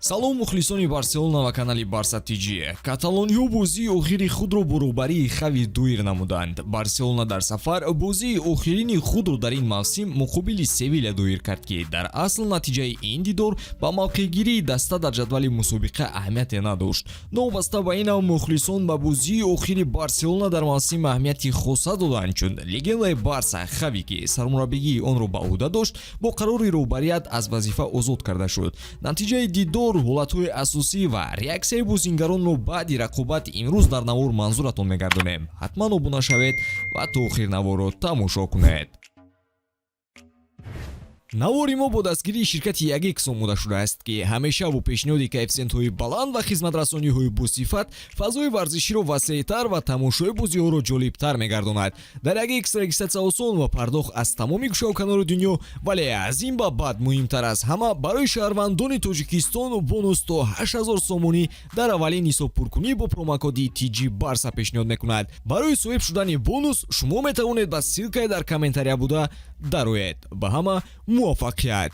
салом мухлисони барселона ва канали барса TJ. Каталониё бозии охири худро бо рӯҳбарии Хави дуир намуданд. Барселона дар сафар бозии охирини худро дар ин мавсим муқобили СЕВИЛЯ дуир кард ки дар асл натиҷаи ин дидор ба мавқеъгирии даста дар ҷадвали мусобиқа аҳамияте надошт. новаста ба ин мухлисон ба бозии охири Барселона дар мавсим аҳамияти хоса доданд, чун легендаи Барса Хави ки сармураббигии онро ба уҳда дошт бо қарори роҳбарият аз вазифа озод карда шуд. натиҷаи дидор ҳолатҳои асосӣ ва реаксияи бозингаронро баъди рақобат имрӯз дар навор манзуратон мегардонем. ҳатман обуна шавед ва то охир наворро тамошо кунед. навори мо бо дастгирии ширкати Ягекс омода шудааст ки ҳамеша бо пешниҳоди коэффициентҳои баланд ва хизматрасониҳои босифат фазои варзиширо васеътар ва тамошои бозиҳоро ҷолибтар мегардонад. дар Ягекс регистратсия осон ва пардохт аз тамоми гӯшаоканори дунё, вале аз ин ба баъд муҳимтар аз ҳама барои шаҳрвандони Тоҷикистон бонус то 8000 сомони дар аввалин ҳисобпуркунӣ бо промокоди TJBARCA пешниҳод мекунад. барои соҳиб шудани бонус шумо метавонед ба ссилкаи дар комментария буда дароед. ба ҳама муваффақият.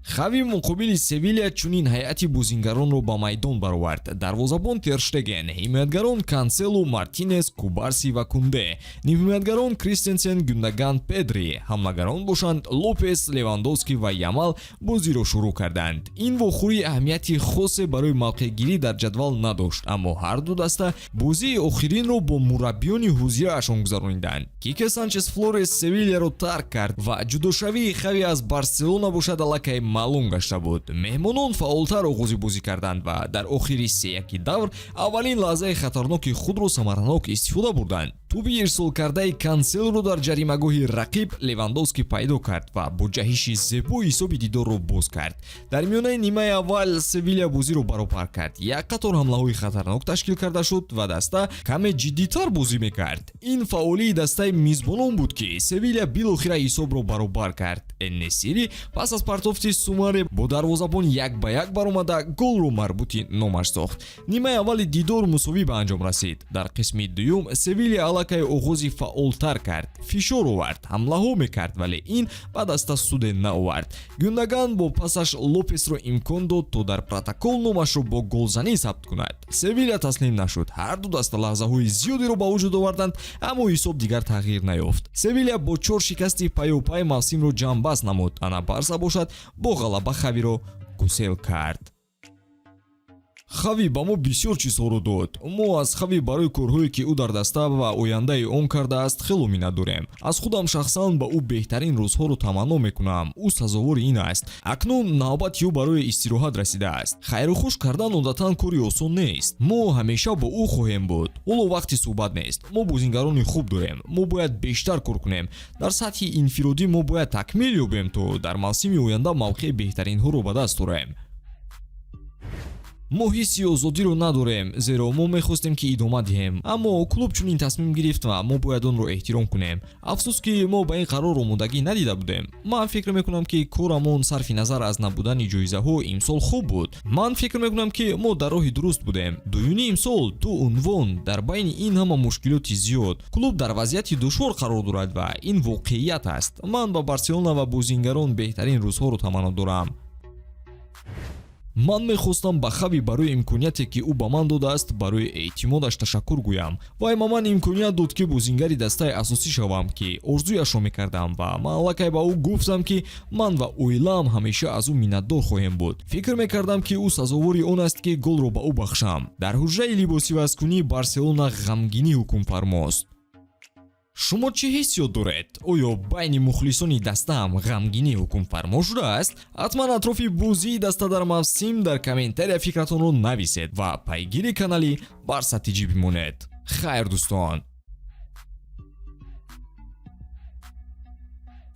Хави муқобили СЕВИЛЯ чунин ҳайати бозингаронро ба майдон баровард. дарвозабон Тер Штеген, ҳимоятгарон Канселу, Мартинес, Кубарси ва Кунде, нимҳимоятгарон Кристенсен, Гюндаган, Педри, ҳамлагарон бошанд Лопес, Левандовски ва Ямал бозиро шурӯъ карданд. ин вохӯрӣ аҳамияти хосе барои мавқеъгирӣ дар ҷадвал надошт, аммо ҳар ду даста бозии охиринро бо мураббиёни ҳозираашон гузаронинданд. Кике Санчес Флорес СЕВИЛЯро тарк кард ва ҷудошавии Хави аз Барселона бошад аллакай маълум гашта буд. меҳмонон фаъолтар оғози бозӣ карданд ва дар охири 3-1 давр аввалин лаҳзаи хатарноки худро самаранок истифода бурданд. туби ирсолкардаи Канселро дар ҷаримагоҳи рақиб Левандовски пайдо кард ва бо ҷаҳиши зебо ҳисоби дидорро боз кард. дар миёнаи нимаи аввал СЕВИЛЯ бозиро баробар кард. як қатор ҳамлаҳои хатарнок ташкил карда шуд ва даста каме ҷиддитар бозӣ мекард. ин фаъолии дастаи мизбонон буд ки СЕВИЛЯ билохира ҳисобро баробар кард. Эн-Несири пас аз партофти Сумаре бо дарвозабон 1-1 баромада голро марбути номаш сохт. нимаи аввали дидор мусовӣ ба анҷом расид. дар қисми дуюм СЕВИЛЯ аллакай оғози фаъолтар кард. фишор овард, ҳамлаҳо мекард, вале ин ба даста суде наовард. Гюндаган бо пасаш Лопесро имкон дод то дар протокол номашро бо голзанӣ сабт кунад. СЕВИЛЯ таслим нашуд. ҳар ду даста лаҳзаҳои зиёдеро ба вуҷуд оварданд, аммо ҳисоб дигар тағйир наёфт. СЕВИЛЯ бо 4 шикасти паёпай мавсимро ҷамъбаст намуд. ана Барса бошад бо ғалаба Хавиро Гусел кард. Хави ба мо бисёр чизҳоро дод. мо аз Хави барои корҳое ки ӯ дар даста ва ояндаи он кардааст хело миннат дорем. аз худам шахсан ба ӯ беҳтарин рӯзҳоро таманно мекунам. ӯ сазовори ин аст. акнун навбати ӯ барои истироҳат расидааст. хайрухуш кардан одатан кори осон нест. мо ҳамеша бо ӯ хоҳем буд. ҳоло вақти суҳбат нест. мо бозингарони хуб дорем. мо бояд бештар кор кунем. дар сатҳи инфиродӣ мо бояд такмил ёбем то дар мавсими оянда мавқеъи беҳтаринҳоро ба даст орем. мо ҳисси озодиро надорем, зеро мо мехостем ки идома диҳем, аммо клуб чунин тасмим гирифт ва мо бояд онро эҳтиром кунем. афсус ки мо ба ин қарор омодагӣ надида будем. ман фикр мекунам ки корамон сарфи назар аз набудани ҷоизаҳо имсол хуб буд. ман фикр мекунам ки мо дар роҳи дуруст будем. дуюни имсол 2 унвон, дар байни ин ҳама мушкилоти зиёд. клуб дар вазъияти душвор қарор дорад ва ин воқеият аст. ман ба Барселона ва бозингарон беҳтарин рӯзҳоро таманно дорам. ман мехостам ба Хави барои имконияте ки ӯ ба ман додааст барои эътимодаш ташаккур гӯям. вай ба ман имконият дод ки бозингари дастаи асосӣ шавам ки орзуяшро мекардам ва ман аллакай ба ӯ гуфтам ки ман ва оилаам ҳамеша аз ӯ миннатдор хоҳем буд. фикр мекардам ки ӯ сазовори он аст ки голро ба ӯ бахшам. дар ҳуҷраи либосивазкунии Барселона ғамгинӣ ҳукмфармост. шумо чӣ ҳиссиёт доред? оё байни мухлисони дастаам ғамгинӣ ҳукмфармо шудааст? ҳатман атрофи бозии даста дар мавсим дар комментария фикратонро нависед ва пайгири канали Барса TJ бимонед. хайр дӯстон.